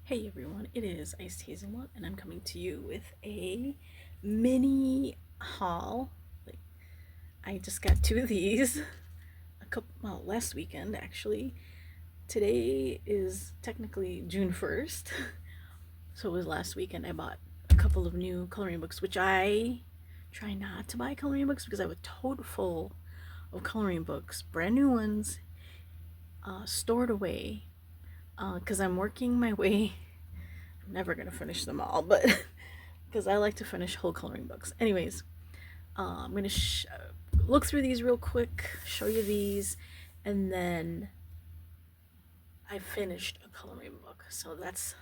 Hey everyone, it is Icedhazelnut, and I'm coming to you with a mini haul. Like, I just got two of these last weekend actually. Today is technically June 1st, so it was last weekend. I bought a couple of new coloring books, which I try not to buy coloring books because I have a tote full of coloring books, brand new ones, stored away. Because I'm working my way. I'm never gonna finish them all, but because I like to finish whole coloring books. Anyways, I'm gonna look through these real quick, show you these, and then I finished a coloring book. So that's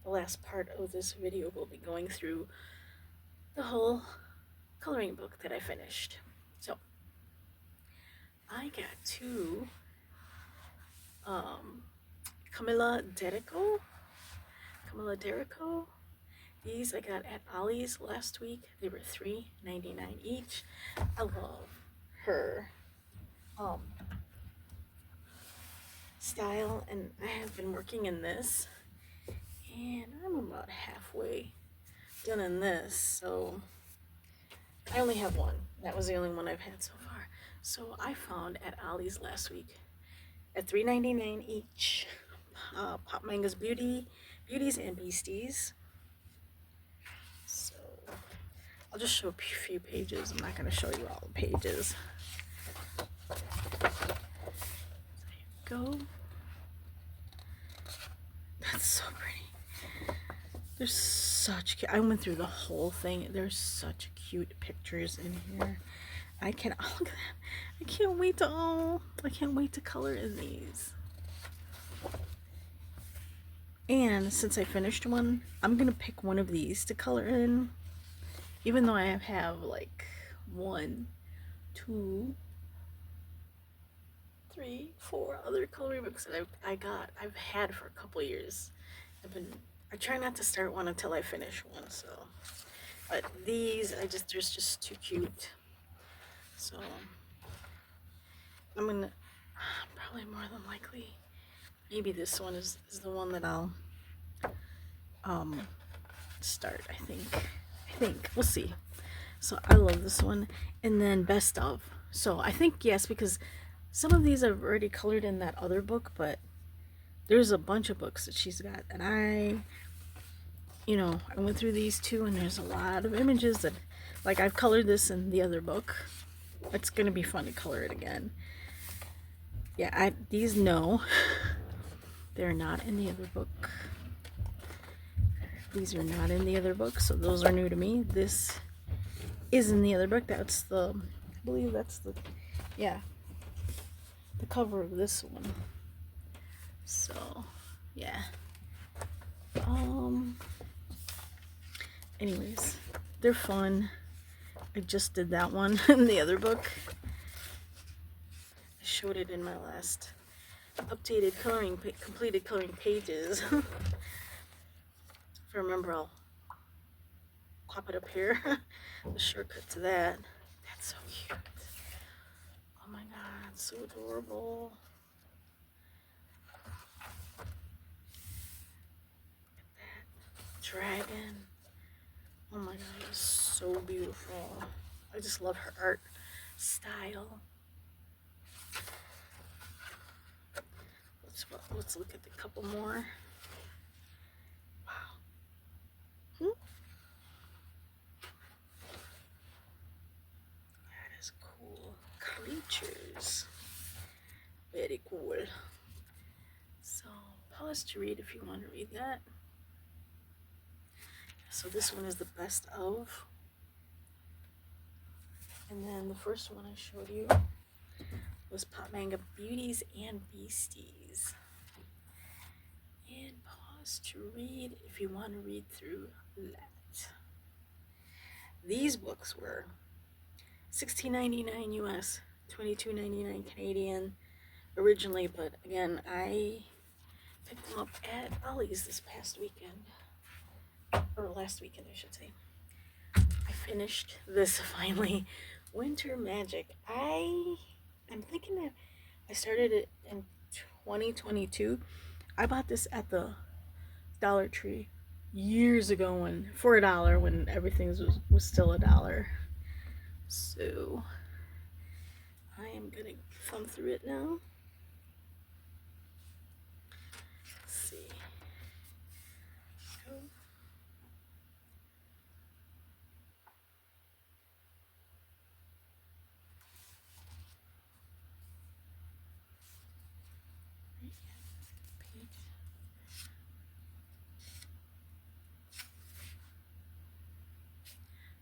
the last part of this video. We'll be going through the whole coloring book that I finished. So I got two um, Camilla Derico. Camilla Derico. These I got at Ollie's last week. They were $3.99 each. I love her style, and I have been working in this, and I'm about halfway done in this, so I only have one. That was the only one I've had so far. So I found at Ollie's last week at $3.99 each. Pop Manga's Beauties and Beasties. So I'll just show a few pages. I'm not going to show you all the pages. There you go. That's so pretty. There's such cute. I went through the whole thing. There's such cute pictures in here. I can look at that. I can't wait to color in these. And since I finished one, I'm gonna pick one of these to color in. Even though I have like 1, 2, 3, 4 other coloring books that I've had for a couple years. I try not to start one until I finish one, so. But these, they're just too cute. So, I'm gonna, probably more than likely, maybe this one is the one that I'll, start, I think. We'll see. So, I love this one. And then Best Of. So, I think, yes, because some of these I've already colored in that other book, but there's a bunch of books that she's got, and I went through these too, and there's a lot of images that, like, I've colored this in the other book. It's gonna be fun to color it again. Yeah, these, no, they're not in the other book. These are not in the other book, so those are new to me. This is in the other book. That's I believe that's the cover of this one. So, yeah. Anyways, they're fun. I just did that one in the other book. I showed it in my last updated completed coloring pages. If I remember, I'll pop it up here. The shortcut to that. That's so cute. Oh my god, so adorable. Dragon. Oh my god, it's so beautiful. I just love her art style. Let's look at a couple more. Wow. That is cool. Creatures. Very cool. So pause to read if you want to read that. So this one is the Best Of. And then the first one I showed you was Pop Manga Beauties and Beasties. And pause to read if you want to read through that. These books were $16.99 US, $22.99 Canadian originally, but again, I picked them up at Ollie's this past weekend. Or last weekend, I should say. I finished this finally. Winter Magic. I'm thinking that I started it in 2022. I bought this at the Dollar Tree years ago when for $1 when everything was still $1. So I am gonna thumb through it now. Let's see. Go. Page.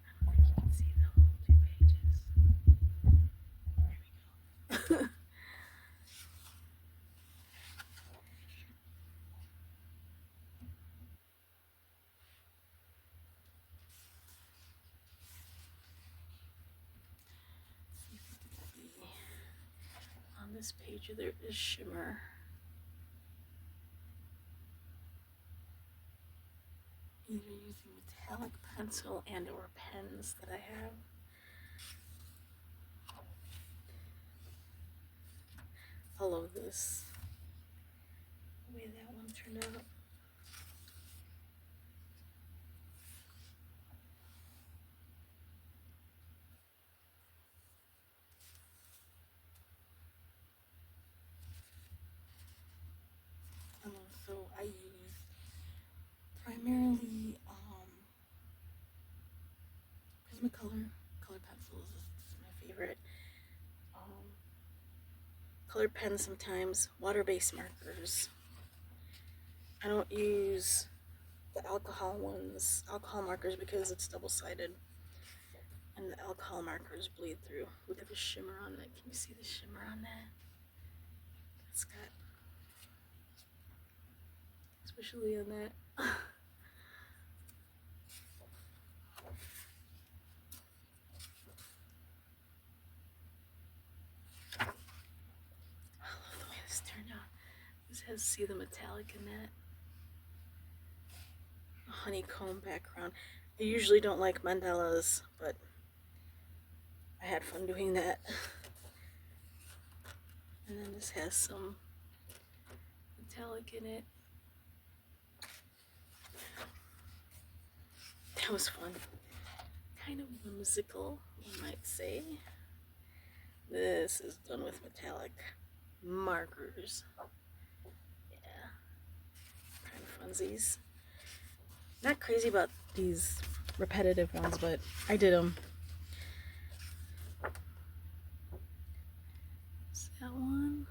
I don't think you can see the whole 2 pages. There we go. On this page there is shimmer. Either using metallic pencil and or pens that I have. I love this. The way that one turned out. So I use primarily Prismacolor color pencils. This is my favorite. Colored pens sometimes, water-based markers. I don't use the alcohol markers, because it's double-sided. And the alcohol markers bleed through. Look at the shimmer on that. Can you see the shimmer on that? It's got, especially on that. I love the way this turned out. This has, see the metallic in that? A honeycomb background. I usually don't like mandalas, but I had fun doing that. And then this has some metallic in it. That was fun. Kind of whimsical, you might say. This is done with metallic markers. Yeah, kind of funsies. Not crazy about these repetitive ones, but I did them. Is that one?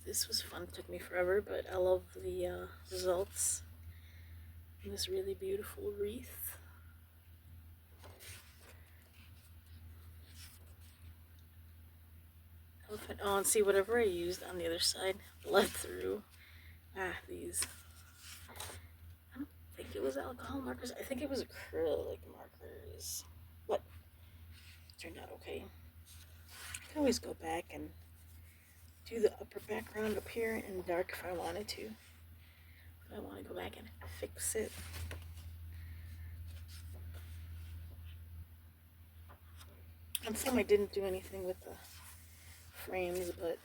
This was fun. It took me forever, but I love the results. And this really beautiful wreath. Elephant. Oh, and see, whatever I used on the other side bled through. These. I don't think it was alcohol markers. I think it was acrylic markers. But it turned out okay. I can always go back and do the upper background up here in dark if I wanted to. If I want to go back and fix it. And some I didn't do anything with the frames, but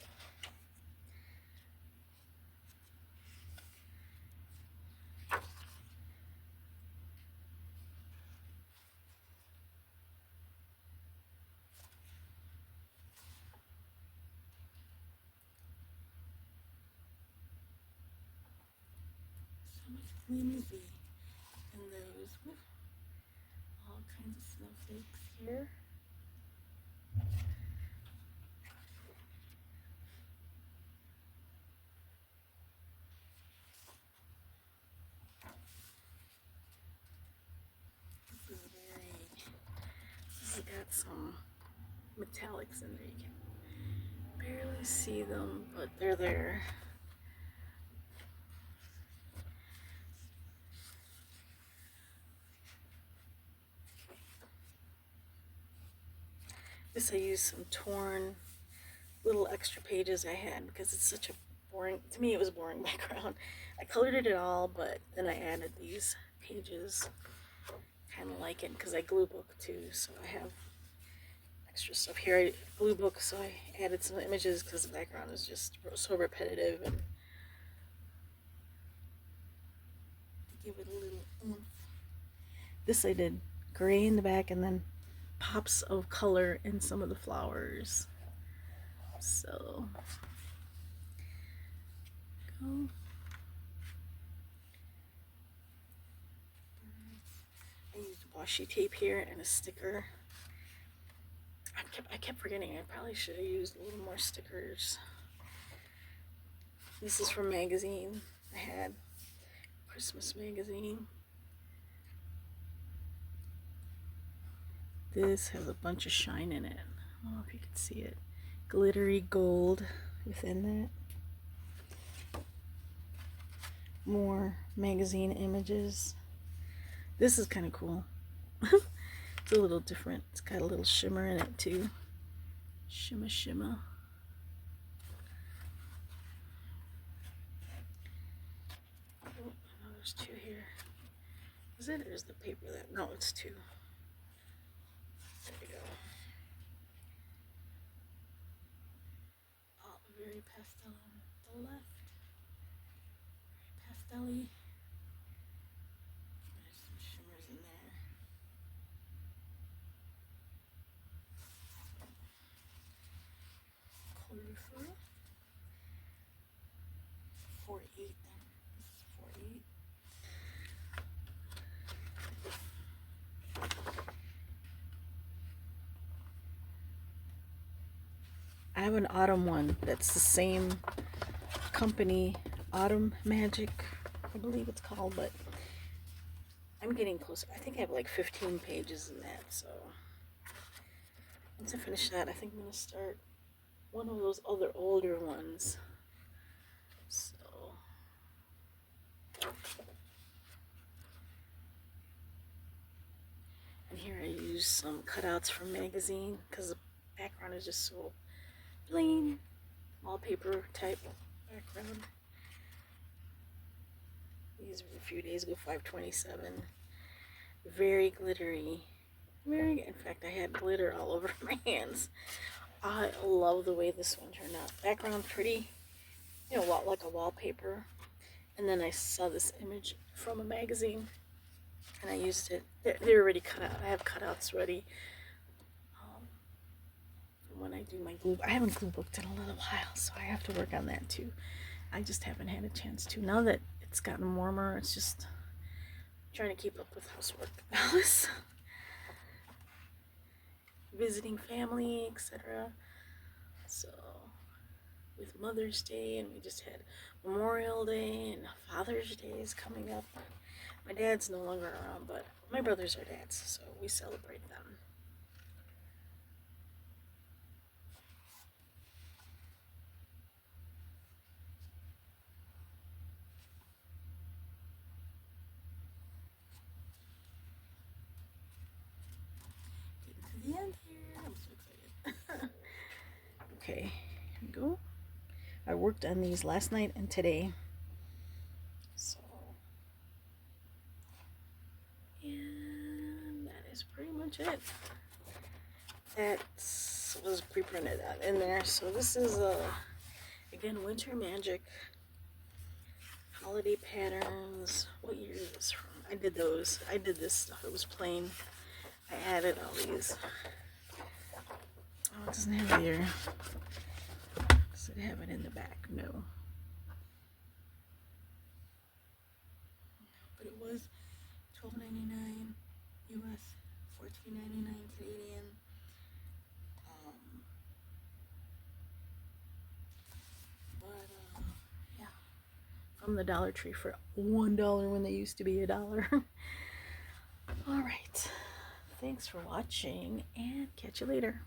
so much flimsy in those. All kinds of snowflakes here. This has got some metallics in there. You can barely see them, but they're there. This I used some torn little extra pages I had because it's such a boring, to me it was a boring background. I colored it all, but then I added these pages. Kind of like it because I glue book too, so I have extra stuff here. I blue book, so I added some images because the background is just so repetitive, and give it a little oomph. This I did gray in the back and then pops of color in some of the flowers. So go. I used washi tape here and a sticker. I kept forgetting. I probably should have used a little more stickers. This is from magazine. I had Christmas magazine. This has a bunch of shine in it. I don't know if you can see it. Glittery gold within that. More magazine images. This is kind of cool. It's a little different. It's got a little shimmer in it too. Shimmer, shimmer. Oh, there's two here. Is it, or is the paper that? No, it's two. There we go. Oh, very pastel on the left. Very pastel-y. There's some shimmers in there. Colorful. 4-8 then. This is 4-8. I have an autumn one that's the same company, Autumn Magic, I believe it's called, but I'm getting closer. I think I have like 15 pages in that, so once I finish that, I think I'm going to start one of those other older ones. So and here I use some cutouts from magazine because the background is just so plain, wallpaper type background. These were a few days ago, 527. Very glittery. In fact, I had glitter all over my hands. I love the way this one turned out. Background pretty, you know, like a wallpaper. And then I saw this image from a magazine, and I used it. They're already cut out. I have cutouts ready. When I do my glue, I haven't glue booked in a little while, so I have to work on that too. I just haven't had a chance to. Now that it's gotten warmer, it's just trying to keep up with housework. Visiting family, etc. So with Mother's Day, and we just had Memorial Day, and Father's Day is coming up. My dad's no longer around, but my brothers are dads, so we celebrate them. Getting to the end here. I'm so excited. Okay, here we go. I worked on these last night and today. So, and that is pretty much it. That was pre-printed in there. So this is again, Winter Magic holiday patterns. What year is this from? I did those. I did this stuff. It was plain. I added all these. Oh, it doesn't have it here. Does it have it in the back? No. But it was $12.99 US, $14.99 Canadian. Yeah, from the Dollar Tree for $1 when they used to be $1. All right, thanks for watching, and catch you later.